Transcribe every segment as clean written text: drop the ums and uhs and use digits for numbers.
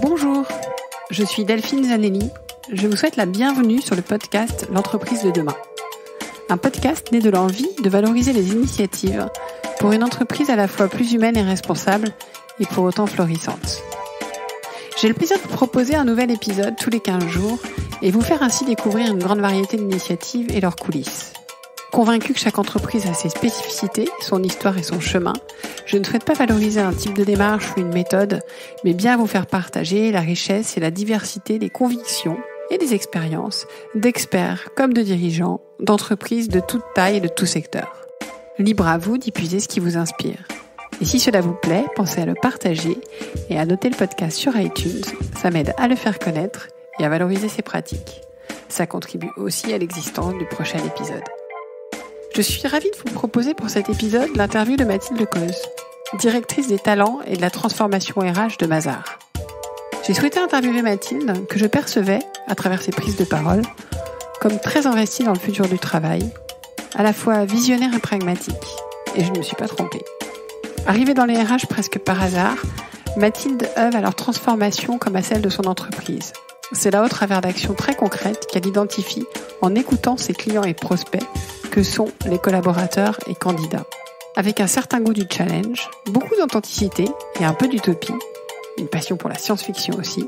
Bonjour, je suis Delphine Zanelli. Je vous souhaite la bienvenue sur le podcast L'entreprise de demain. Un podcast né de l'envie de valoriser les initiatives pour une entreprise à la fois plus humaine et responsable et pour autant florissante. J'ai le plaisir de vous proposer un nouvel épisode tous les 15 jours et vous faire ainsi découvrir une grande variété d'initiatives et leurs coulisses. Convaincue que chaque entreprise a ses spécificités, son histoire et son chemin, je ne souhaite pas valoriser un type de démarche ou une méthode, mais bien vous faire partager la richesse et la diversité des convictions et des expériences d'experts comme de dirigeants, d'entreprises de toute taille et de tout secteur. Libre à vous d'y puiser ce qui vous inspire. Et si cela vous plaît, pensez à le partager et à noter le podcast sur iTunes. Ça m'aide à le faire connaître et à valoriser ses pratiques. Ça contribue aussi à l'existence du prochain épisode. Je suis ravie de vous proposer pour cet épisode l'interview de Mathilde Coz, directrice des talents et de la transformation RH de Mazars. J'ai souhaité interviewer Mathilde, que je percevais, à travers ses prises de parole, comme très investie dans le futur du travail, à la fois visionnaire et pragmatique. Et je ne me suis pas trompée. Arrivée dans les RH presque par hasard, Mathilde œuvre à leur transformation comme à celle de son entreprise. C'est là au travers d'actions très concrètes qu'elle identifie en écoutant ses clients et prospects, que sont les collaborateurs et candidats. Avec un certain goût du challenge, beaucoup d'authenticité et un peu d'utopie, une passion pour la science-fiction aussi,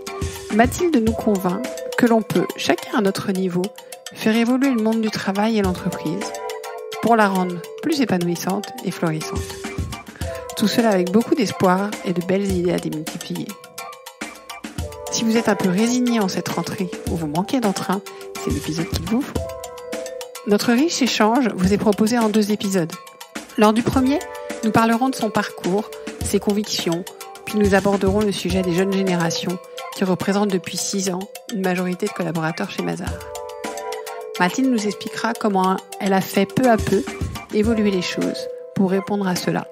Mathilde nous convainc que l'on peut, chacun à notre niveau, faire évoluer le monde du travail et l'entreprise pour la rendre plus épanouissante et florissante. Tout cela avec beaucoup d'espoir et de belles idées à démultiplier. Si vous êtes un peu résigné en cette rentrée ou vous manquez d'entrain, c'est l'épisode qu'il vous faut. Notre riche échange vous est proposé en 2 épisodes. Lors du premier, nous parlerons de son parcours, ses convictions, puis nous aborderons le sujet des jeunes générations qui représentent depuis 6 ans une majorité de collaborateurs chez Mazars. Mathilde nous expliquera comment elle a fait peu à peu évoluer les choses pour répondre à cela.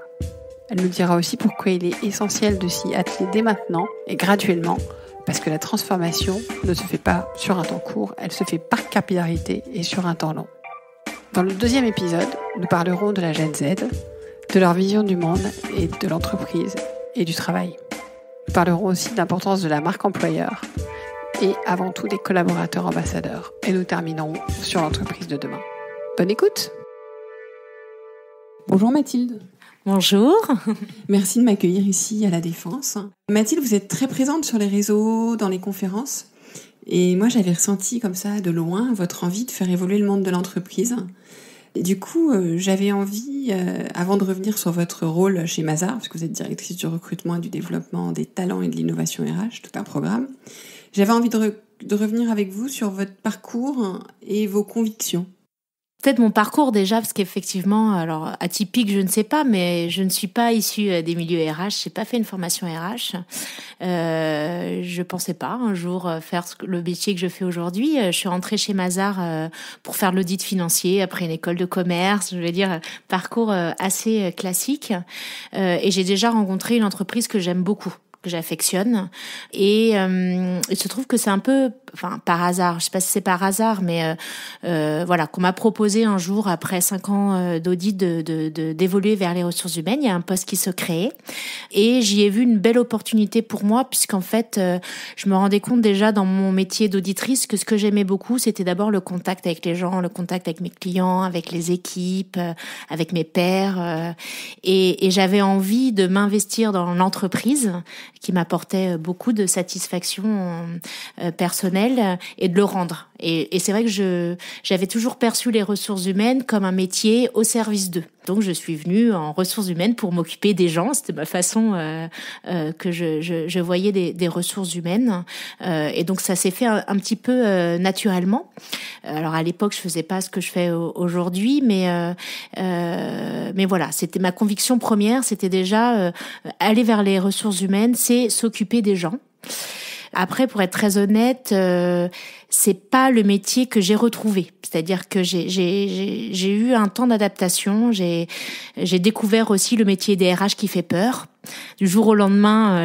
Elle nous dira aussi pourquoi il est essentiel de s'y atteler dès maintenant et graduellement, parce que la transformation ne se fait pas sur un temps court, elle se fait par capillarité et sur un temps long. Dans le 2e épisode, nous parlerons de la Gen Z, de leur vision du monde et de l'entreprise et du travail. Nous parlerons aussi de l'importance de la marque employeur et avant tout des collaborateurs ambassadeurs. Et nous terminerons sur l'entreprise de demain. Bonne écoute! Bonjour Mathilde. Bonjour. Merci de m'accueillir ici à La Défense. Mathilde, vous êtes très présente sur les réseaux, dans les conférences. Et moi, j'avais ressenti comme ça, de loin, votre envie de faire évoluer le monde de l'entreprise. Et du coup, j'avais envie, avant de revenir sur votre rôle chez Mazars, parce que vous êtes directrice du recrutement et du développement des talents et de l'innovation RH, tout un programme, j'avais envie de revenir avec vous sur votre parcours et vos convictions. Peut-être mon parcours déjà, parce qu'effectivement, alors atypique, je ne sais pas, mais je ne suis pas issue des milieux RH, j'ai pas fait une formation RH. Je pensais pas un jour faire le métier que je fais aujourd'hui. Je suis rentrée chez Mazars pour faire l'audit financier après une école de commerce. Je vais dire parcours assez classique. Et j'ai déjà rencontré une entreprise que j'aime beaucoup, que j'affectionne, et il se trouve que c'est un peu, par hasard, je sais pas si c'est par hasard, mais voilà, qu'on m'a proposé un jour après 5 ans d'audit d'évoluer vers les ressources humaines. Il y a un poste qui se créait et j'y ai vu une belle opportunité pour moi, puisqu'en fait je me rendais compte déjà dans mon métier d'auditrice que ce que j'aimais beaucoup, c'était d'abord le contact avec les gens, le contact avec mes clients, avec les équipes, avec mes pairs, et j'avais envie de m'investir dans l'entreprise qui m'apportait beaucoup de satisfaction personnelle et de le rendre. Et c'est vrai que j'avais toujours perçu les ressources humaines comme un métier au service d'eux. Donc je suis venue en ressources humaines pour m'occuper des gens. C'était ma façon que je voyais des ressources humaines. Et donc ça s'est fait un petit peu naturellement. Alors à l'époque, je faisais pas ce que je fais aujourd'hui, mais voilà, c'était ma conviction première. C'était déjà aller vers les ressources humaines, c'est s'occuper des gens. Après, pour être très honnête, c'est pas le métier que j'ai retrouvé. C'est-à-dire que j'ai eu un temps d'adaptation. J'ai découvert aussi le métier des RH qui fait peur. du jour au lendemain,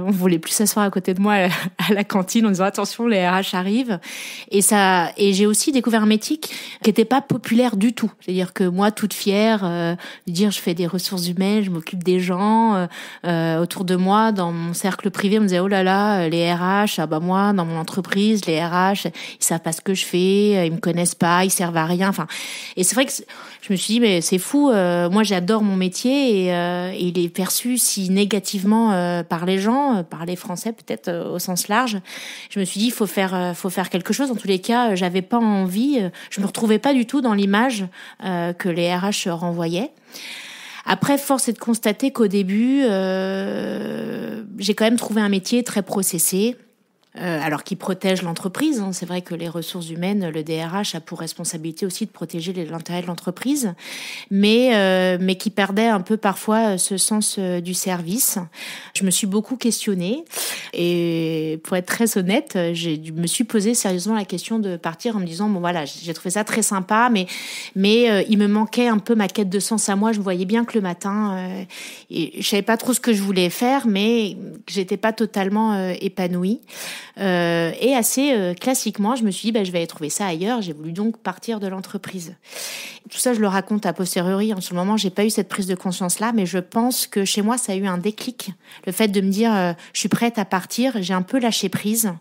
on voulait plus s'asseoir à côté de moi à la cantine en disant attention, les RH arrivent. Et j'ai aussi découvert un métier qui était pas populaire du tout. C'est-à-dire que moi, toute fière, de dire je fais des ressources humaines, je m'occupe des gens autour de moi, dans mon cercle privé, on me disait oh là là, les RH, ah bah moi, dans mon entreprise, les RH, ils savent pas ce que je fais, ils me connaissent pas, ils servent à rien. Enfin, et c'est vrai que je me suis dit mais c'est fou. Moi, j'adore mon métier et il est perçu si négativement par les gens, par les Français peut-être au sens large. Je me suis dit faut faire quelque chose. En tous les cas, j'avais pas envie, je me retrouvais pas du tout dans l'image que les RH renvoyaient. Après, force est de constater qu'au début, j'ai quand même trouvé un métier très processé. Alors qui protège l'entreprise. Hein. C'est vrai que les ressources humaines, le DRH a pour responsabilité aussi de protéger l'intérêt de l'entreprise, mais qui perdait un peu parfois ce sens du service. Je me suis beaucoup questionnée et pour être très honnête, je me suis posé sérieusement la question de partir en me disant bon voilà, j'ai trouvé ça très sympa, mais il me manquait un peu ma quête de sens à moi. Je me voyais bien que le matin, et je savais pas trop ce que je voulais faire, mais que j'étais pas totalement épanouie. Et assez classiquement, je me suis dit je vais aller trouver ça ailleurs. J'ai voulu donc partir de l'entreprise. Tout ça, je le raconte a posteriori. En ce moment, j'ai pas eu cette prise de conscience-là, mais je pense que chez moi, ça a eu un déclic. Le fait de me dire, je suis prête à partir, j'ai un peu lâché prise.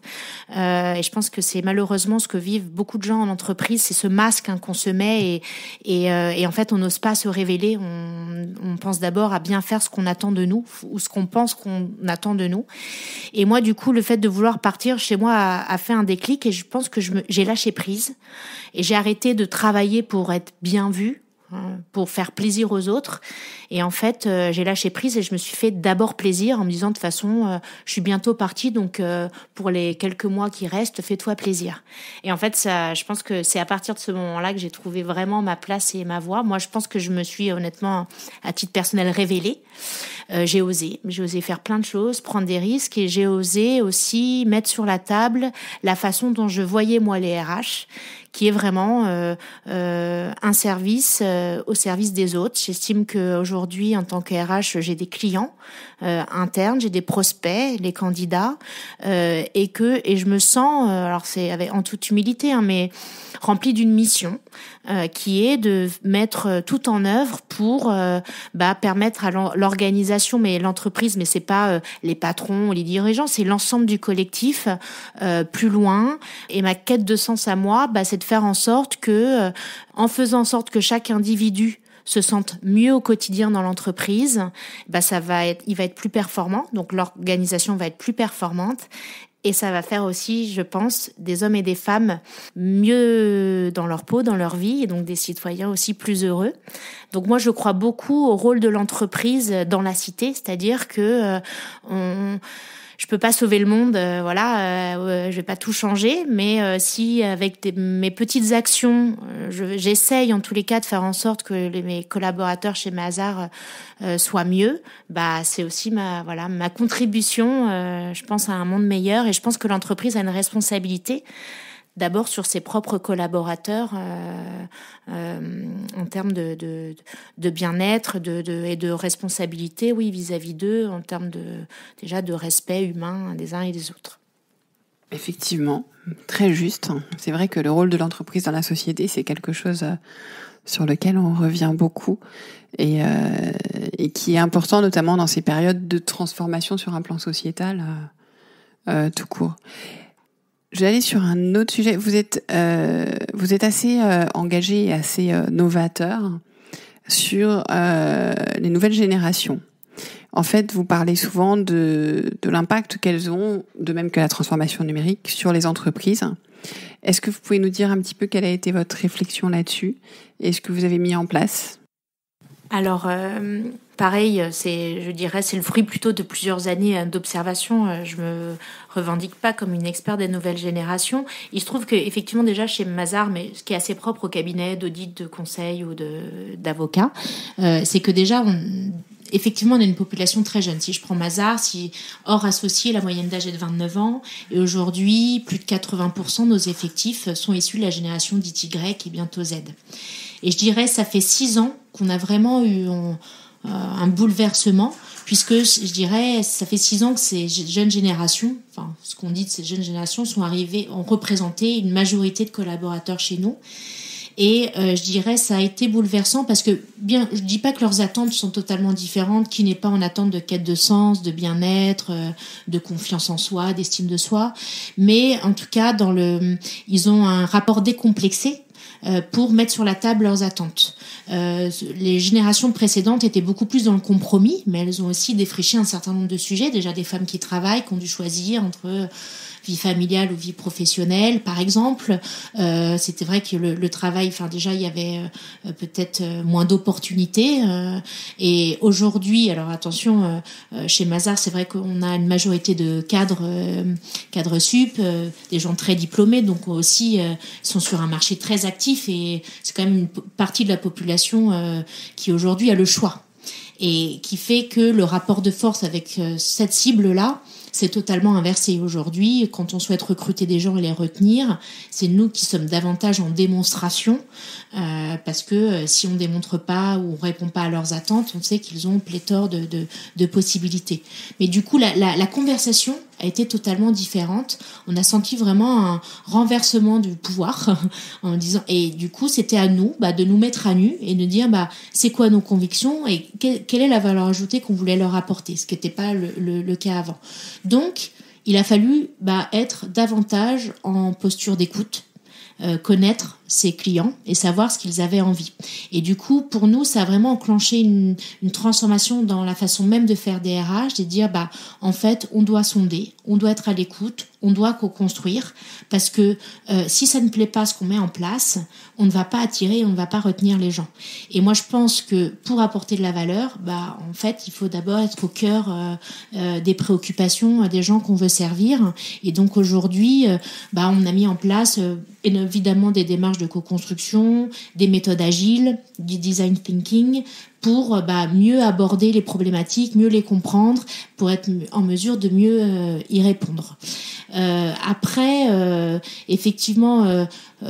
Et je pense que c'est malheureusement ce que vivent beaucoup de gens en entreprise, c'est ce masque qu'on se met et en fait, on n'ose pas se révéler. On pense d'abord à bien faire ce qu'on attend de nous ou ce qu'on pense qu'on attend de nous. Et moi, du coup, le fait de vouloir partir chez moi a fait un déclic et je pense que j'ai lâché prise et j'ai arrêté de travailler pour être bien vue, pour faire plaisir aux autres. Et en fait, j'ai lâché prise et je me suis fait d'abord plaisir en me disant de toute façon, je suis bientôt partie, donc pour les quelques mois qui restent, fais-toi plaisir. Et en fait, ça, je pense que c'est à partir de ce moment-là que j'ai trouvé vraiment ma place et ma voie. Moi, je pense que je me suis honnêtement, à titre personnel, révélée. J'ai osé faire plein de choses, prendre des risques et j'ai osé aussi mettre sur la table la façon dont je voyais moi les RH, qui est vraiment un service au service des autres. J'estime qu'aujourd'hui, en tant que RH, j'ai des clients internes, j'ai des prospects, les candidats, et je me sens, alors c'est en toute humilité, mais remplie d'une mission qui est de mettre tout en œuvre pour permettre à l'organisation, mais l'entreprise, mais c'est pas les patrons ou les dirigeants, c'est l'ensemble du collectif plus loin. Et ma quête de sens à moi, c'est de faire en sorte que, en faisant en sorte que chaque individu se sente mieux au quotidien dans l'entreprise, il va être plus performant, donc l'organisation va être plus performante. Et ça va faire aussi, je pense, des hommes et des femmes mieux dans leur peau, dans leur vie, et donc des citoyens aussi plus heureux. Donc moi, je crois beaucoup au rôle de l'entreprise dans la cité, c'est-à-dire que je peux pas sauver le monde, je vais pas tout changer, mais si avec mes petites actions, j'essaye en tous les cas de faire en sorte que mes collaborateurs chez Mazars soient mieux, c'est aussi ma contribution, je pense, à un monde meilleur. Et je pense que l'entreprise a une responsabilité d'abord sur ses propres collaborateurs en termes de bien-être et de responsabilité, oui, vis-à-vis d'eux, en termes déjà de respect humain des uns et des autres. Effectivement, très juste. C'est vrai que le rôle de l'entreprise dans la société, c'est quelque chose sur lequel on revient beaucoup et qui est important, notamment dans ces périodes de transformation sur un plan sociétal tout court. Je vais aller sur un autre sujet. Vous êtes assez engagé et assez novateur sur les nouvelles générations. En fait, vous parlez souvent de l'impact qu'elles ont, de même que la transformation numérique, sur les entreprises. Est-ce que vous pouvez nous dire un petit peu quelle a été votre réflexion là-dessus et ce que vous avez mis en place ? Alors, pareil, c'est le fruit plutôt de plusieurs années d'observation. Je me revendique pas comme une experte des nouvelles générations. Il se trouve que effectivement déjà chez Mazars, mais ce qui est assez propre au cabinet d'audit, de conseil ou d'avocats, c'est que déjà effectivement, on a une population très jeune. Si je prends Mazars, hors associé, la moyenne d'âge est de 29 ans. Et aujourd'hui, plus de 80% de nos effectifs sont issus de la génération dite Y et bientôt Z. Et je dirais, ça fait 6 ans qu'on a vraiment eu un bouleversement, puisque je dirais, ça fait 6 ans que ces jeunes générations, enfin, ce qu'on dit de ces jeunes générations, ont représenté une majorité de collaborateurs chez nous. Et je dirais, ça a été bouleversant parce que, bien, je dis pas que leurs attentes sont totalement différentes, qui n'est pas en attente de quête de sens, de bien-être, de confiance en soi, d'estime de soi, mais en tout cas, ils ont un rapport décomplexé pour mettre sur la table leurs attentes. Les générations précédentes étaient beaucoup plus dans le compromis, mais elles ont aussi défriché un certain nombre de sujets. Déjà des femmes qui travaillent, qui ont dû choisir entre vie familiale ou vie professionnelle, par exemple. C'était vrai que le travail, enfin déjà, il y avait peut-être moins d'opportunités. Et aujourd'hui, alors attention, chez Mazars, c'est vrai qu'on a une majorité de cadres sup, des gens très diplômés, donc aussi sont sur un marché très actif et c'est quand même une partie de la population qui aujourd'hui a le choix. Et qui fait que le rapport de force avec cette cible-là, c'est totalement inversé. Aujourd'hui, quand on souhaite recruter des gens et les retenir, c'est nous qui sommes davantage en démonstration, parce que si on démontre pas ou on répond pas à leurs attentes, on sait qu'ils ont pléthore de possibilités. Mais du coup, la conversation a été totalement différente. On a senti vraiment un renversement du pouvoir en disant, et du coup, c'était à nous de nous mettre à nu et de dire c'est quoi nos convictions et quelle est la valeur ajoutée qu'on voulait leur apporter, ce qui n'était pas le cas avant. Donc, il a fallu être davantage en posture d'écoute, connaître ses clients et savoir ce qu'ils avaient envie. Et du coup, pour nous, ça a vraiment enclenché une transformation dans la façon même de faire des RH, de dire, en fait, on doit sonder, on doit être à l'écoute, on doit co-construire, parce que si ça ne plaît pas ce qu'on met en place, on ne va pas attirer, on ne va pas retenir les gens. Et moi, je pense que pour apporter de la valeur, en fait, il faut d'abord être au cœur des préoccupations des gens qu'on veut servir. Et donc aujourd'hui, on a mis en place évidemment des démarches de co-construction, des méthodes agiles, du design thinking, pour mieux aborder les problématiques, mieux les comprendre, pour être en mesure de mieux y répondre. Après, effectivement,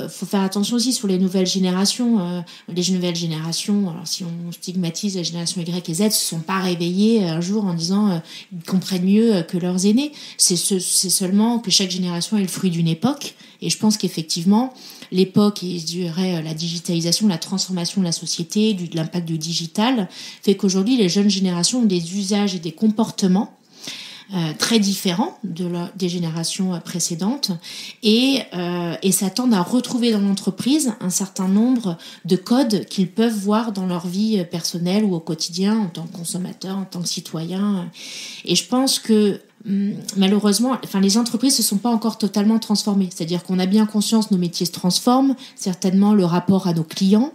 faut faire attention aussi sur les nouvelles générations. Les nouvelles générations, alors si on stigmatise la génération Y et Z, se sont pas réveillées un jour en disant ils comprennent mieux que leurs aînés. C'est seulement que chaque génération est le fruit d'une époque. Et je pense qu'effectivement, l'époque, et je dirais la digitalisation, la transformation de la société, de l'impact du digital, fait qu'aujourd'hui, les jeunes générations ont des usages et des comportements très différents des générations précédentes et s'attendent à retrouver dans l'entreprise un certain nombre de codes qu'ils peuvent voir dans leur vie personnelle ou au quotidien en tant que consommateur, en tant que citoyen. Et je pense que malheureusement, les entreprises se sont pas encore totalement transformées. C'est-à-dire qu'on a bien conscience que nos métiers se transforment, certainement le rapport à nos clients.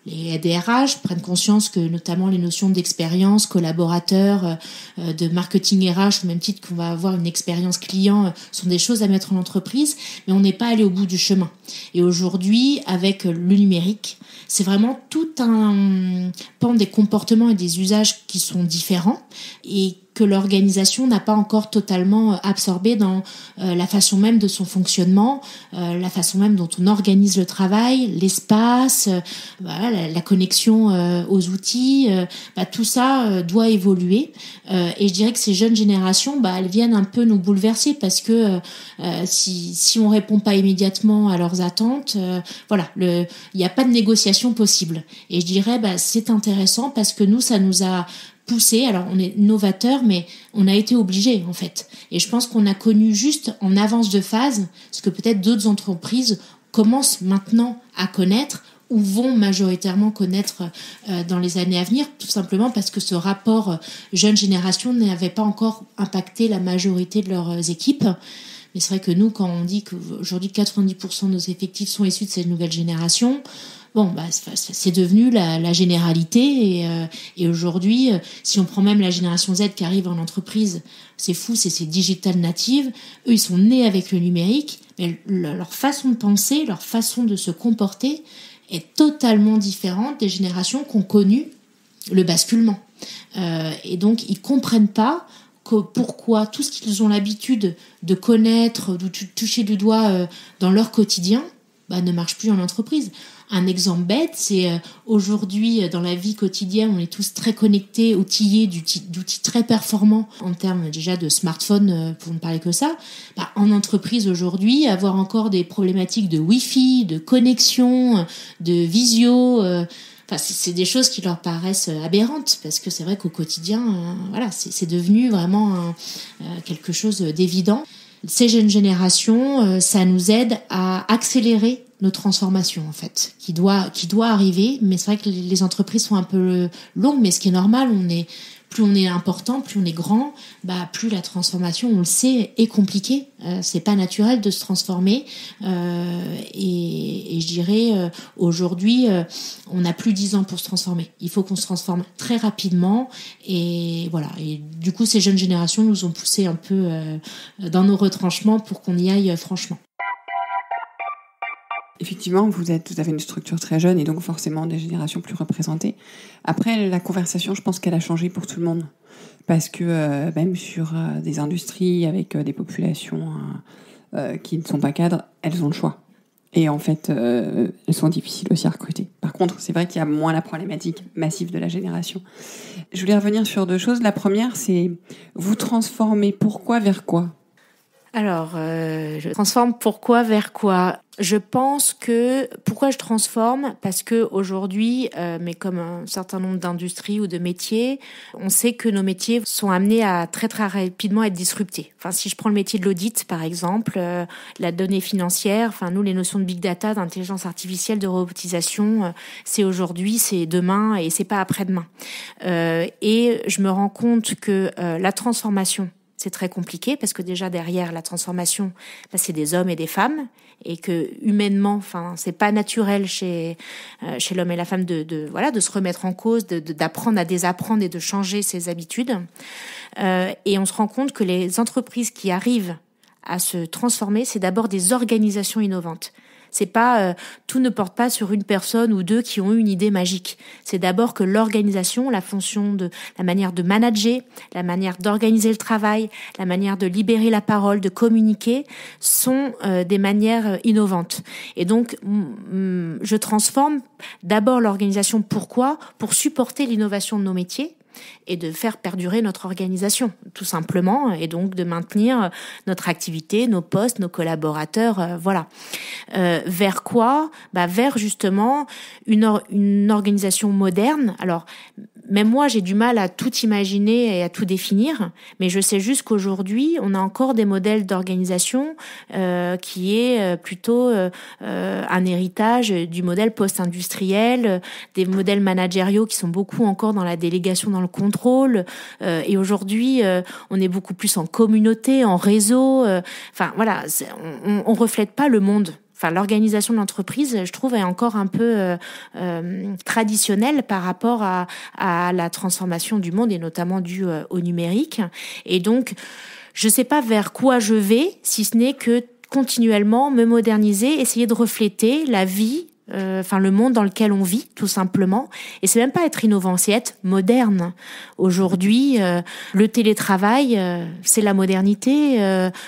Les DRH prennent conscience que notamment les notions d'expérience, collaborateur, de marketing RH, au même titre qu'on va avoir une expérience client, sont des choses à mettre en entreprise, mais on n'est pas allé au bout du chemin. Et aujourd'hui, avec le numérique, c'est vraiment tout un pan des comportements et des usages qui sont différents et que l'organisation n'a pas encore totalement absorbé dans la façon même de son fonctionnement, la façon même dont on organise le travail, l'espace, la connexion aux outils, tout ça doit évoluer. Et je dirais que ces jeunes générations, elles viennent un peu nous bouleverser parce que si on répond pas immédiatement à leurs attentes, il n'y a pas de négociation possible. Et je dirais, c'est intéressant parce que nous, ça nous a poussé. Alors, on est novateur, mais on a été obligé, en fait. Et je pense qu'on a connu juste en avance de phase ce que peut-être d'autres entreprises commencent maintenant à connaître ou vont majoritairement connaître dans les années à venir, tout simplement parce que ce rapport jeune génération n'avait pas encore impacté la majorité de leurs équipes. Mais c'est vrai que nous, quand on dit qu'aujourd'hui 90% de nos effectifs sont issus de cette nouvelle génération, c'est devenu la généralité et aujourd'hui, si on prend même la génération Z qui arrive en entreprise, c'est fou, c'est ces digital natives. Eux, ils sont nés avec le numérique, mais leur façon de penser, leur façon de se comporter est totalement différente des générations qui ont connu le basculement. Et donc, ils comprennent pas pourquoi tout ce qu'ils ont l'habitude de connaître, de toucher du doigt dans leur quotidien, ne marche plus en entreprise. Un exemple bête, c'est aujourd'hui, dans la vie quotidienne, on est tous très connectés, outillés d'outils très performants en termes déjà de smartphone, pour ne parler que ça. En entreprise aujourd'hui, avoir encore des problématiques de Wi-Fi, de connexion, de visio, c'est des choses qui leur paraissent aberrantes, parce que c'est vrai qu'au quotidien, c'est devenu vraiment quelque chose d'évident. Ces jeunes générations, ça nous aide à accélérer nos transformations, en fait, qui doit arriver. Mais c'est vrai que les entreprises sont un peu longues, mais ce qui est normal, plus on est important, plus on est grand, plus la transformation, on le sait, est compliquée. C'est pas naturel de se transformer. Et je dirais, aujourd'hui, on n'a plus 10 ans pour se transformer. Il faut qu'on se transforme très rapidement. Et voilà. Et du coup, ces jeunes générations nous ont poussé un peu dans nos retranchements pour qu'on y aille franchement. Effectivement, vous avez une structure très jeune et donc forcément des générations plus représentées. Après, la conversation, je pense qu'elle a changé pour tout le monde. Parce que même sur des industries avec des populations qui ne sont pas cadres, elles ont le choix. Et en fait, elles sont difficiles aussi à recruter. Par contre, c'est vrai qu'il y a moins la problématique massive de la génération. Je voulais revenir sur 2 choses. La première, c'est vous transformer pourquoi vers quoi ? Alors, je transforme pourquoi vers quoi ? Je pense que pourquoi je transforme, parce que aujourd'hui, mais comme un certain nombre d'industries ou de métiers, on sait que nos métiers sont amenés à très très rapidement être disruptés. Enfin, si je prends le métier de l'audit par exemple, la donnée financière, nous les notions de big data, d'intelligence artificielle, de robotisation, c'est aujourd'hui, c'est demain et c'est pas après-demain. Et je me rends compte que la transformation, c'est très compliqué parce que déjà derrière la transformation, c'est des hommes et des femmes et que humainement, c'est pas naturel chez l'homme et la femme de se remettre en cause, d'apprendre à désapprendre et de changer ses habitudes. Et on se rend compte que les entreprises qui arrivent à se transformer, c'est d'abord des organisations innovantes. C'est pas tout ne porte pas sur une personne ou 2 qui ont eu une idée magique. C'est d'abord que l'organisation, la fonction de la manière de manager, la manière d'organiser le travail, la manière de libérer la parole, de communiquer, sont des manières innovantes. Et donc, je transforme d'abord l'organisation. Pourquoi ? Pour supporter l'innovation de nos métiers et de faire perdurer notre organisation, tout simplement, et donc de maintenir notre activité, nos postes, nos collaborateurs, voilà. Vers quoi ? Vers justement une organisation moderne. Alors, même moi, j'ai du mal à tout imaginer et à tout définir, mais je sais juste qu'aujourd'hui, on a encore des modèles d'organisation qui est plutôt un héritage du modèle post-industriel, des modèles managériaux qui sont beaucoup encore dans la délégation, dans le contrôle. Et aujourd'hui, on est beaucoup plus en communauté, en réseau. On reflète pas le monde. L'organisation de l'entreprise, je trouve, est encore un peu traditionnelle par rapport à la transformation du monde et notamment due au numérique. Et donc, je sais pas vers quoi je vais, si ce n'est que continuellement me moderniser, essayer de refléter la vie, le monde dans lequel on vit, tout simplement. Et c'est même pas être innovant, c'est être moderne. Aujourd'hui, le télétravail, c'est la modernité.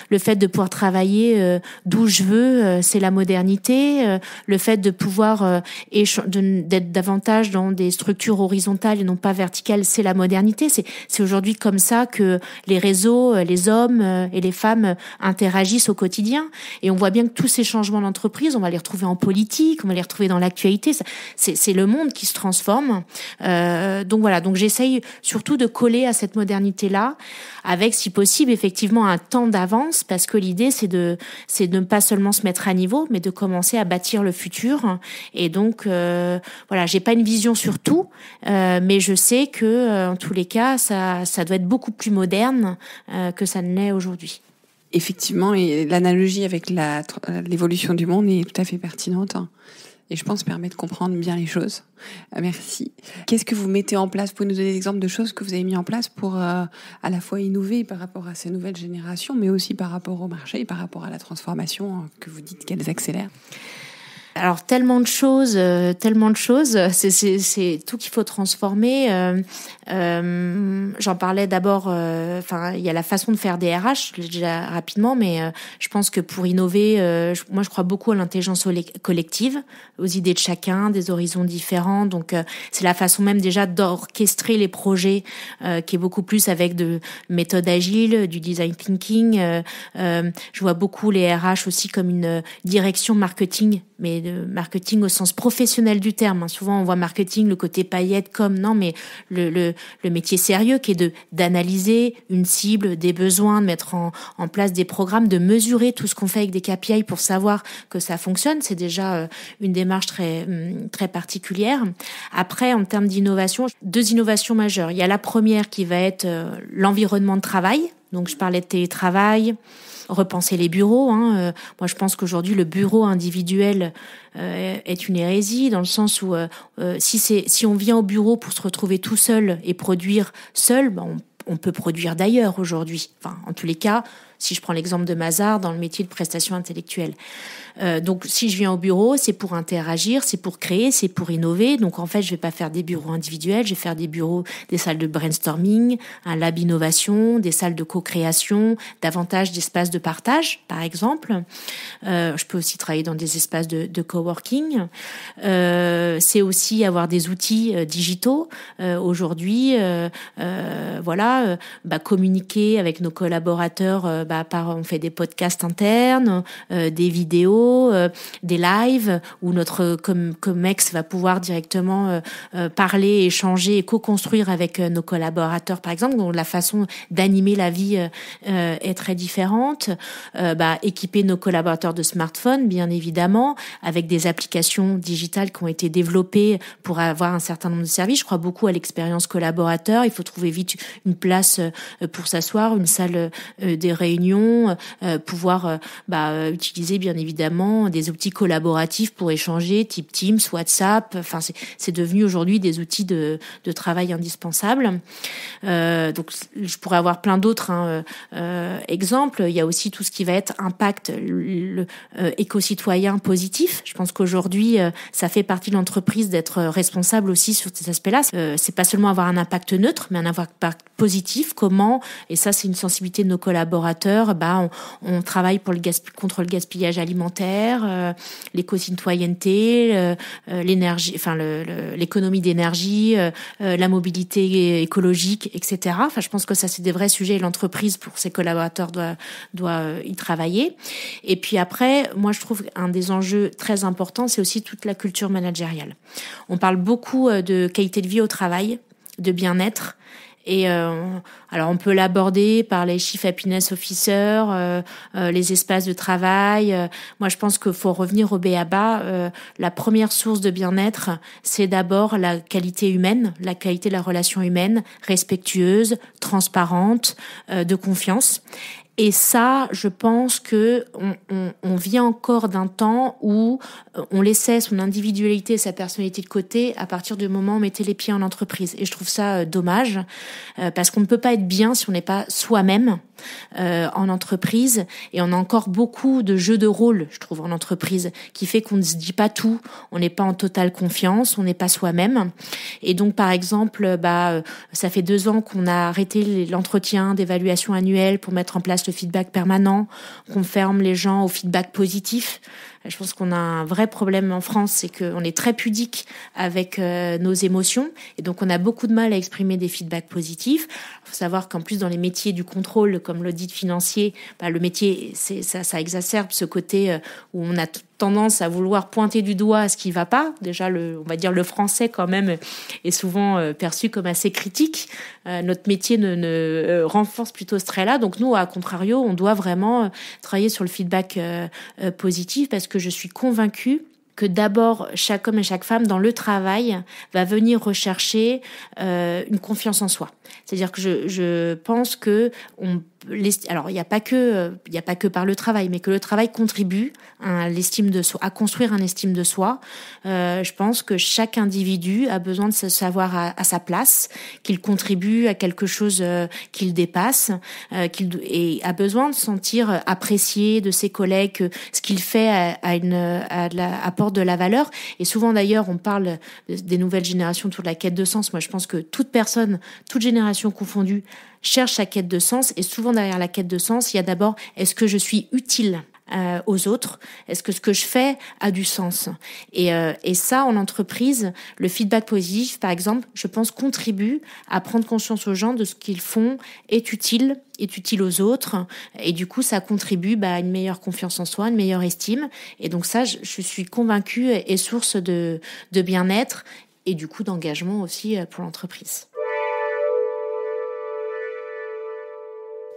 Le fait de pouvoir travailler d'où je veux, c'est la modernité. Le fait de pouvoir d'être davantage dans des structures horizontales et non pas verticales, c'est la modernité. C'est aujourd'hui comme ça que les réseaux, les hommes et les femmes interagissent au quotidien. Et on voit bien que tous ces changements d'entreprise, on va les retrouver en politique, on va les retrouver dans l'actualité. C'est le monde qui se transforme. Donc voilà. Donc j'essaye surtout de coller à cette modernité-là, avec, si possible, effectivement un temps d'avance, parce que l'idée c'est de ne pas seulement se mettre à niveau, mais de commencer à bâtir le futur. Et donc j'ai pas une vision sur tout, mais je sais que en tous les cas, ça doit être beaucoup plus moderne que ça ne l'est aujourd'hui. Effectivement, et l'analogie avec l'évolution du monde est tout à fait pertinente. Et je pense permet de comprendre bien les choses. Merci. Qu'est-ce que vous mettez en place ? Vous pouvez nous donner des exemples de choses que vous avez mis en place pour à la fois innover par rapport à ces nouvelles générations, mais aussi par rapport au marché et par rapport à la transformation que vous dites qu'elles accélèrent ? Alors tellement de choses, c'est tout qu'il faut transformer. J'en parlais d'abord. Il y a la façon de faire des RH, je l'ai déjà rapidement, mais je pense que pour innover, moi je crois beaucoup à l'intelligence collective, aux idées de chacun, des horizons différents. Donc c'est la façon même déjà d'orchestrer les projets, qui est beaucoup plus avec de méthodes agiles, du design thinking. Je vois beaucoup les RH aussi comme une direction marketing, mais de marketing au sens professionnel du terme. Souvent, on voit marketing, le côté paillettes, non, mais le métier sérieux qui est d'analyser une cible, des besoins, de mettre en place des programmes, de mesurer tout ce qu'on fait avec des KPI pour savoir que ça fonctionne. C'est déjà une démarche très, très particulière. Après, en termes d'innovation, 2 innovations majeures. Il y a la première qui va être l'environnement de travail. Donc, je parlais de télétravail, repenser les bureaux. Moi, je pense qu'aujourd'hui, le bureau individuel est une hérésie, dans le sens où si on vient au bureau pour se retrouver tout seul et produire seul, on peut produire d'ailleurs aujourd'hui. En tous les cas, si je prends l'exemple de Mazars dans le métier de prestation intellectuelle. Donc, si je viens au bureau, c'est pour interagir, c'est pour créer, c'est pour innover. Donc, en fait, je vais pas faire des bureaux individuels, je vais faire des salles de brainstorming, un lab innovation, des salles de co-création, davantage d'espaces de partage, par exemple. Je peux aussi travailler dans des espaces de coworking. C'est aussi avoir des outils digitaux. Aujourd'hui, communiquer avec nos collaborateurs, on fait des podcasts internes, des vidéos, des lives où notre Comex va pouvoir directement parler, échanger et co-construire avec nos collaborateurs, par exemple. Donc la façon d'animer la vie est très différente. Équiper nos collaborateurs de smartphones, bien évidemment, avec des applications digitales qui ont été développées pour avoir un certain nombre de services. Je crois beaucoup à l'expérience collaborateur. Il faut trouver vite une place pour s'asseoir, une salle des réunions, pouvoir utiliser bien évidemment des outils collaboratifs pour échanger, type Teams, WhatsApp. C'est devenu aujourd'hui des outils de travail indispensables. Donc, je pourrais avoir plein d'autres exemples. Il y a aussi tout ce qui va être impact éco-citoyen positif. Je pense qu'aujourd'hui, ça fait partie de l'entreprise d'être responsable aussi sur ces aspects-là. C'est pas seulement avoir un impact neutre, mais un impact positif. Comment, et ça c'est une sensibilité de nos collaborateurs, on travaille contre le gaspillage alimentaire, l'éco-citoyenneté, l'énergie, l'économie d'énergie, la mobilité écologique, etc. Je pense que ça c'est des vrais sujets et l'entreprise pour ses collaborateurs doit y travailler. Et puis après, moi je trouve un des enjeux très importants, c'est aussi toute la culture managériale. On parle beaucoup de qualité de vie au travail, de bien-être. Et alors on peut l'aborder par les Chief Happiness Officers, les espaces de travail. Moi, je pense qu'il faut revenir au b.a.-ba. La première source de bien-être, c'est d'abord la qualité humaine, la qualité de la relation humaine, respectueuse, transparente, de confiance. Et ça, je pense que on vient encore d'un temps où on laissait son individualité et sa personnalité de côté à partir du moment où on mettait les pieds en entreprise. Et je trouve ça dommage, parce qu'on ne peut pas être bien si on n'est pas soi-même en entreprise. Et on a encore beaucoup de jeux de rôle, je trouve, en entreprise, qui fait qu'on ne se dit pas tout, on n'est pas en totale confiance, on n'est pas soi-même. Et donc, par exemple, ça fait 2 ans qu'on a arrêté l'entretien d'évaluation annuelle pour mettre en place le feedback permanent, qu'on ferme les gens au feedback positif. Je pense qu'on a un vrai problème en France, c'est qu'on est très pudique avec nos émotions et donc on a beaucoup de mal à exprimer des feedbacks positifs. Il faut savoir qu'en plus dans les métiers du contrôle, comme l'audit financier, le métier, ça exacerbe ce côté où on a tendance à vouloir pointer du doigt ce qui va pas. Déjà, on va dire le français quand même est souvent perçu comme assez critique. Notre métier ne renforce plutôt ce trait-là. Donc nous, à contrario, on doit vraiment travailler sur le feedback positif, parce que je suis convaincue que d'abord, chaque homme et chaque femme dans le travail va venir rechercher une confiance en soi. C'est-à-dire que je pense que alors il n'y a pas que par le travail, mais que le travail contribue à l'estime de soi, à construire un estime de soi. Je pense que chaque individu a besoin de se savoir à sa place, qu'il contribue à quelque chose qu'il dépasse, et a besoin de sentir apprécié de ses collègues, que ce qu'il fait apporte de la valeur. Et souvent d'ailleurs, on parle des nouvelles générations autour de la quête de sens. Moi, je pense que toute personne, toute génération confondue, cherche sa quête de sens, et souvent derrière la quête de sens, il y a d'abord, est-ce que je suis utile aux autres? Est-ce que ce que je fais a du sens? Et ça, en entreprise, le feedback positif, par exemple, je pense, contribue à prendre conscience aux gens de ce qu'ils font est utile aux autres, et du coup, ça contribue à une meilleure confiance en soi, une meilleure estime. Et donc ça, je suis convaincue, est source de bien-être et du coup d'engagement aussi pour l'entreprise.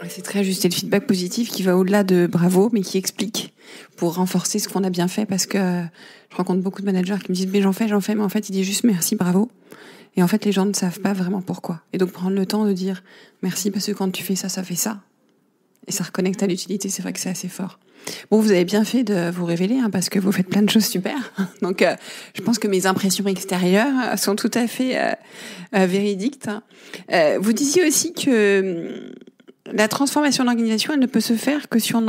C'est très juste, c'est le feedback positif qui va au-delà de bravo, mais qui explique pour renforcer ce qu'on a bien fait, parce que je rencontre beaucoup de managers qui me disent mais j'en fais, mais en fait ils disent juste merci, bravo. Et en fait les gens ne savent pas vraiment pourquoi. Et donc prendre le temps de dire merci parce que quand tu fais ça, ça fait ça. Et ça reconnecte à l'utilité, c'est vrai que c'est assez fort. Bon, vous avez bien fait de vous révéler, parce que vous faites plein de choses super. Donc je pense que mes impressions extérieures sont tout à fait véridiques. Vous disiez aussi que la transformation de l'organisation, elle ne peut se faire que si on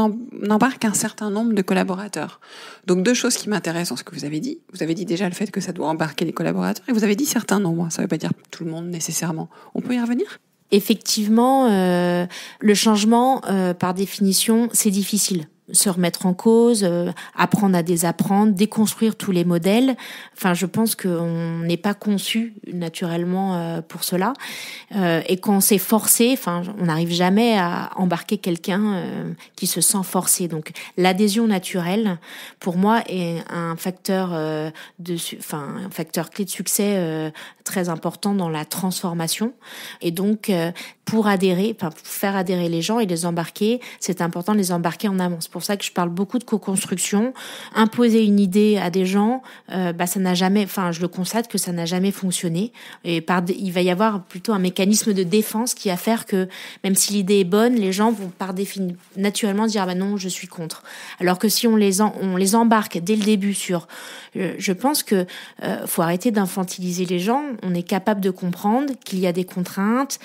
embarque un certain nombre de collaborateurs. Donc, 2 choses qui m'intéressent dans ce que vous avez dit. Vous avez dit déjà le fait que ça doit embarquer les collaborateurs, et vous avez dit certain nombre. Ça ne veut pas dire tout le monde nécessairement. On peut y revenir ? Effectivement, le changement, par définition, c'est difficile. Se remettre en cause, apprendre à désapprendre, déconstruire tous les modèles. Enfin, je pense qu'on n'est pas conçu naturellement pour cela. Et quand c'est forcé, on n'arrive jamais à embarquer quelqu'un qui se sent forcé. Donc, l'adhésion naturelle, pour moi, est un facteur un facteur clé de succès très important dans la transformation. Et donc, pour faire adhérer les gens et les embarquer, c'est important de les embarquer en amont. C'est pour ça que je parle beaucoup de co-construction. Imposer une idée à des gens, ça n'a jamais, je le constate que ça n'a jamais fonctionné. Et il va y avoir plutôt un mécanisme de défense qui va faire que, même si l'idée est bonne, les gens vont par définition naturellement dire non, je suis contre. Alors que si on les embarque dès le début je pense que faut arrêter d'infantiliser les gens. On est capable de comprendre qu'il y a des contraintes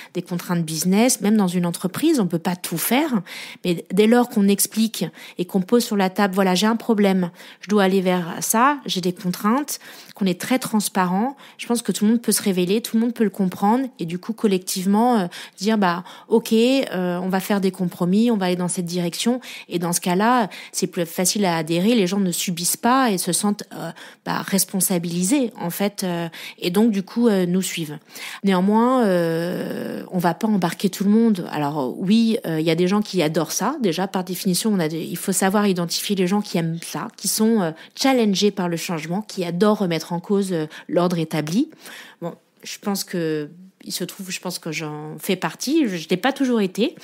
business, même dans une entreprise, on peut pas tout faire, mais dès lors qu'on explique et qu'on pose sur la table, voilà, j'ai un problème, je dois aller vers ça, j'ai des contraintes, qu'on est très transparent, je pense que tout le monde peut se révéler, tout le monde peut le comprendre, et du coup collectivement dire ok, on va faire des compromis, on va aller dans cette direction, et dans ce cas-là, c'est plus facile à adhérer, les gens ne subissent pas et se sentent responsabilisés en fait, et donc du coup nous suivent. Néanmoins, on va pas embarquer tout le monde. Alors oui, il y a des gens qui adorent ça. Déjà, par définition, il faut savoir identifier les gens qui aiment ça, qui sont challengés par le changement, qui adorent remettre en cause l'ordre établi. Bon, je pense que j'en fais partie. Je n'ai pas toujours été.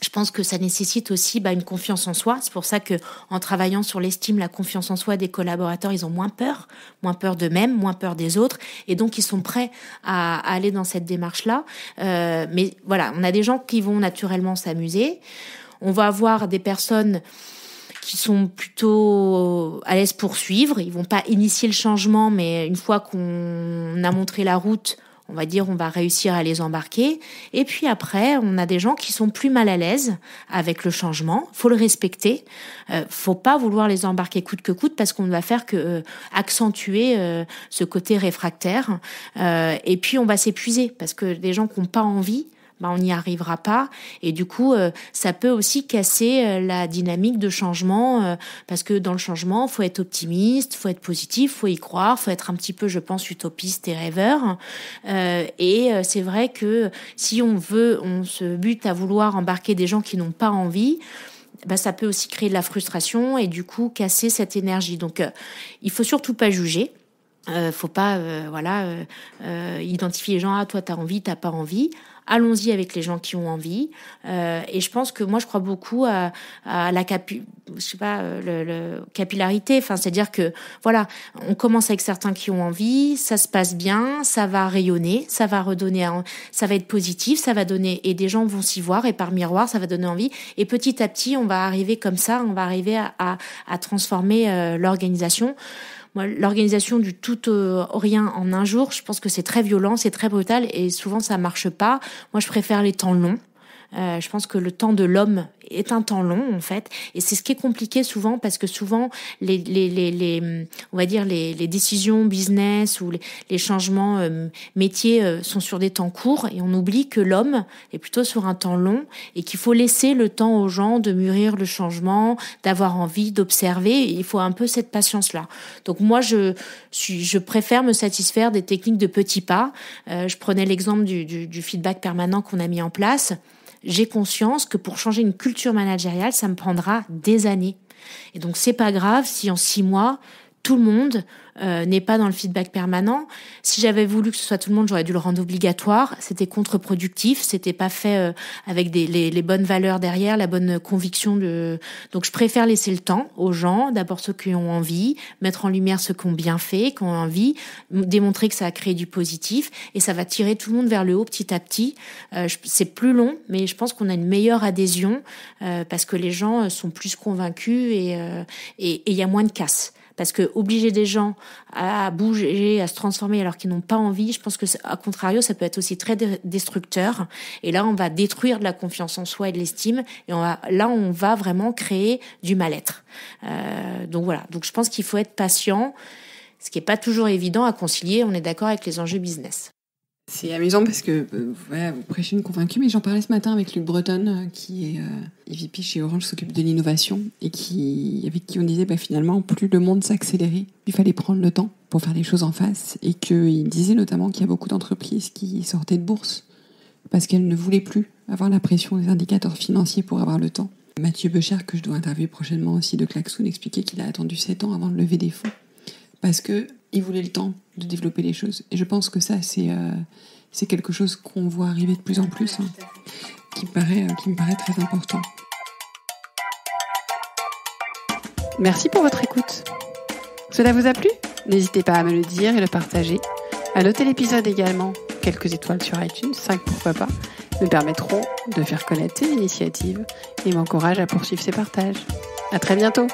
Je pense que ça nécessite aussi une confiance en soi. C'est pour ça que, en travaillant sur l'estime, la confiance en soi des collaborateurs, ils ont moins peur d'eux-mêmes, moins peur des autres, et donc ils sont prêts à aller dans cette démarche-là. Mais voilà, on a des gens qui vont naturellement s'amuser. On va avoir des personnes qui sont plutôt à l'aise pour suivre. Ils vont pas initier le changement, mais une fois qu'on a montré la route, on va dire, on va réussir à les embarquer. Et puis après, on a des gens qui sont plus mal à l'aise avec le changement. Faut le respecter. Faut pas vouloir les embarquer coûte que coûte, parce qu'on ne va faire que accentuer ce côté réfractaire. Et puis on va s'épuiser, parce que des gens qui n'ont pas envie, on n'y arrivera pas, et du coup ça peut aussi casser la dynamique de changement, parce que dans le changement faut être optimiste, faut être positif, faut y croire, faut être un petit peu, je pense, utopiste et rêveur, et c'est vrai que si on se bute à vouloir embarquer des gens qui n'ont pas envie, ça peut aussi créer de la frustration et du coup casser cette énergie. Donc il faut surtout pas juger. Faut pas identifier les gens, toi t'as envie, t'as pas envie. allons-y avec les gens qui ont envie. Et je pense que moi, je crois beaucoup à la capillarité. Enfin, c'est-à-dire que voilà, on commence avec certains qui ont envie, ça se passe bien, ça va rayonner, ça va redonner, ça va être positif, ça va donner, et des gens vont s'y voir, et par miroir, ça va donner envie. Et petit à petit, on va arriver comme ça, on va arriver à transformer l'organisation. Moi, l'organisation du tout au rien en un jour, je pense que c'est très violent, c'est très brutal, et souvent ça marche pas. Moi, je préfère les temps longs. Je pense que le temps de l'homme est un temps long, en fait, et c'est ce qui est compliqué souvent, parce que souvent on va dire les décisions business ou les changements métiers sont sur des temps courts, et on oublie que l'homme est plutôt sur un temps long, et qu'il faut laisser le temps aux gens de mûrir le changement, d'avoir envie, d'observer. Il faut un peu cette patience-là. Donc moi, je préfère me satisfaire des techniques de petits pas. Je prenais l'exemple du feedback permanent qu'on a mis en place. J'ai conscience que pour changer une culture managériale, ça me prendra des années. Et donc, c'est pas grave si en 6 mois, tout le monde n'est pas dans le feedback permanent. Si j'avais voulu que ce soit tout le monde, j'aurais dû le rendre obligatoire. C'était contre-productif, c'était pas fait avec les bonnes valeurs derrière, la bonne conviction Donc, je préfère laisser le temps aux gens, d'abord ceux qui ont envie, mettre en lumière ceux qui ont bien fait, qui ont envie, démontrer que ça a créé du positif, et ça va tirer tout le monde vers le haut petit à petit. C'est plus long, mais je pense qu'on a une meilleure adhésion parce que les gens sont plus convaincus et il y a moins de casse. Parce que obliger des gens à bouger, à se transformer alors qu'ils n'ont pas envie, je pense que, à contrario, ça peut être aussi très destructeur. Et là, on va détruire de la confiance en soi et de l'estime. Et on va vraiment créer du mal-être. Donc voilà. Donc je pense qu'il faut être patient, ce qui est pas toujours évident à concilier. On est d'accord avec les enjeux business. C'est amusant parce que vous prêchez une convaincue, mais j'en parlais ce matin avec Luc Breton, qui est EVP chez Orange, s'occupe de l'innovation, et avec qui on disait finalement, plus le monde s'accélérait, il fallait prendre le temps pour faire les choses en face, et qu'il disait notamment qu'il y a beaucoup d'entreprises qui sortaient de bourse parce qu'elles ne voulaient plus avoir la pression des indicateurs financiers pour avoir le temps. Mathieu Becher, que je dois interviewer prochainement aussi de Klaxoon, expliquait qu'il a attendu 7 ans avant de lever des fonds parce qu'il voulait le temps de développer les choses. Et je pense que ça, c'est quelque chose qu'on voit arriver de plus en plus, qui me paraît très important. Merci pour votre écoute. Cela vous a plu ? N'hésitez pas à me le dire et le partager. À noter l'épisode également. Quelques étoiles sur iTunes, 5 pourquoi pas, me permettront de faire connaître ces initiatives et m'encouragent à poursuivre ces partages. À très bientôt.